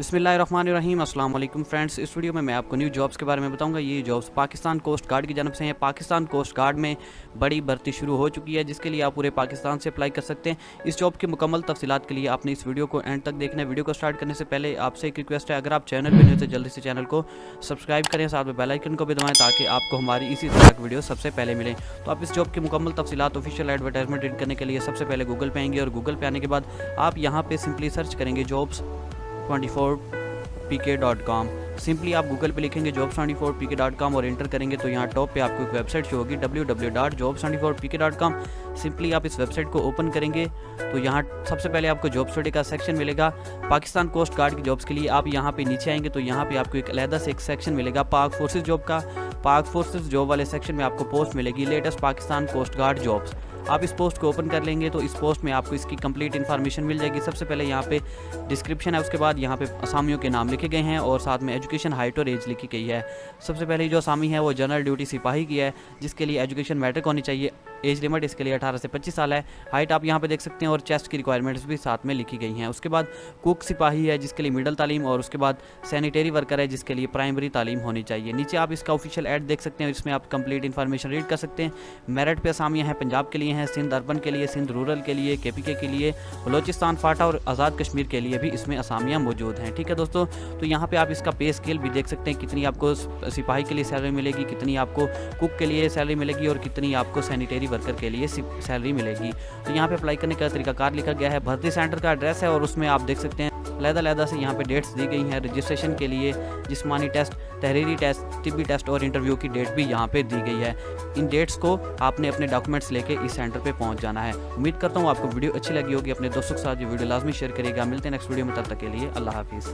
बिस्मिल्लाहिर्रहमानिर्रहीम। अस्सलाम वालेकुम फ्रेंड्स। इस वीडियो में मैं आपको न्यू जॉब्स के बारे में बताऊंगा। ये जॉब्स पाकिस्तान कोस्ट गार्ड की जानब से हैं। पाकिस्तान कोस्ट गार्ड में बड़ी भर्ती शुरू हो चुकी है, जिसके लिए आप पूरे पाकिस्तान से अप्लाई कर सकते हैं। इस जॉब की मुकम्मल तफसीलात के लिए आपने इस वीडियो को एंड तक देखना है। वीडियो को स्टार्ट करने से पहले आपसे एक रिक्वेस्ट है, अगर आप चैनल पर न्यू तो जल्दी से चैनल को सब्सक्राइब करें, साथ में बेल आइकन को भी दबाएं ताकि आपको हमारी इसी तरह की वीडियो सबसे पहले मिले। तो आप इस जॉब की मुकम्मल तफसीलात ऑफिशियल एडवर्टाइजमेंट रीड करने के लिए सबसे पहले गूगल पे आएंगे और गूगल पे आने के बाद आप यहाँ पे सिंपली सर्च करेंगे jobs24pk.com। सिंपली आप गूगल पे लिखेंगे jobs24pk.com और इंटर करेंगे तो यहाँ टॉप पे आपको एक वेबसाइट शो होगी www.jobs24pk.com। सिंपली आप इस वेबसाइट को ओपन करेंगे तो यहाँ सबसे पहले आपको जॉब स्टडी का सेक्शन मिलेगा। पाकिस्तान कोस्ट गार्ड की जॉब्स के लिए आप यहाँ पे नीचे आएंगे तो यहाँ पे आपको एक अलहदा से एक सेक्शन मिलेगा पाक फोर्सेस जॉब का। पाक फोर्सेस जॉब वाले सेक्शन में आपको पोस्ट मिलेगी latest Pakistan coast guard jobs. आप इस पोस्ट को ओपन कर लेंगे तो इस पोस्ट में आपको इसकी कंप्लीट इन्फॉर्मेशन मिल जाएगी। सबसे पहले यहाँ पे डिस्क्रिप्शन है, उसके बाद यहाँ पे असामियों के नाम लिखे गए हैं और साथ में एजुकेशन, हाइट और एज लिखी गई है। सबसे पहले जो असामी है वो जनरल ड्यूटी सिपाही की है, जिसके लिए एजुकेशन मैट्रिक होनी चाहिए। एज लिमिट इसके लिए 18 से 25 साल है। हाइट आप यहाँ पे देख सकते हैं और चेस्ट की रिक्वायरमेंट्स भी साथ में लिखी गई हैं। उसके बाद कुक सिपाही है जिसके लिए मिडिल तालीम, और उसके बाद सैनिटरी वर्कर है जिसके लिए प्राइमरी तालीम होनी चाहिए। नीचे आप इसका ऑफिशियल ऐड देख सकते हैं, इसमें आप कंप्लीट इन्फॉर्मेशन रीड कर सकते हैं। मेरिट पे असामियाँ हैं, पंजाब के लिए हैं, सिंध अर्बन के लिए, सिंध रूरल के लिए, KPK के लिए, बलोचिस्तान, फाटा और आज़ाद कश्मीर के लिए भी इसमें असामियाँ मौजूद हैं। ठीक है दोस्तों, तो यहाँ पे आप इसका पे स्केल भी देख सकते हैं, कितनी आपको सिपाही के लिए सैलरी मिलेगी, कितनी आपको कुक के लिए सैलरी मिलेगी और कितनी आपको सैनिटरी वर्कर के लिए सैलरी मिलेगी। तो यहाँ पे अप्लाई करने का तरीकाकार लिखा गया है। भर्ती सेंटर का एड्रेस है और उसमें आप देख सकते हैं अलग-अलग से यहाँ पे डेट्स दी गई हैं। रजिस्ट्रेशन के लिए जिस्मानी टेस्ट, तहरीरी टेस्ट, तिब्बी टेस्ट और इंटरव्यू की डेट भी यहाँ पे दी गई है। इन डेट्स को आपने अपने डॉक्यूमेंट्स लेके इस सेंटर पे पहुँच जाना है। उम्मीद करता हूँ आपको वीडियो अच्छी लगी होगी। अपने दोस्तों के साथ ये वीडियो लाजमी शेयर करिएगा। मिलते हैं नेक्स्ट वीडियो में, तब तक के लिए अल्लाह हाफिज़।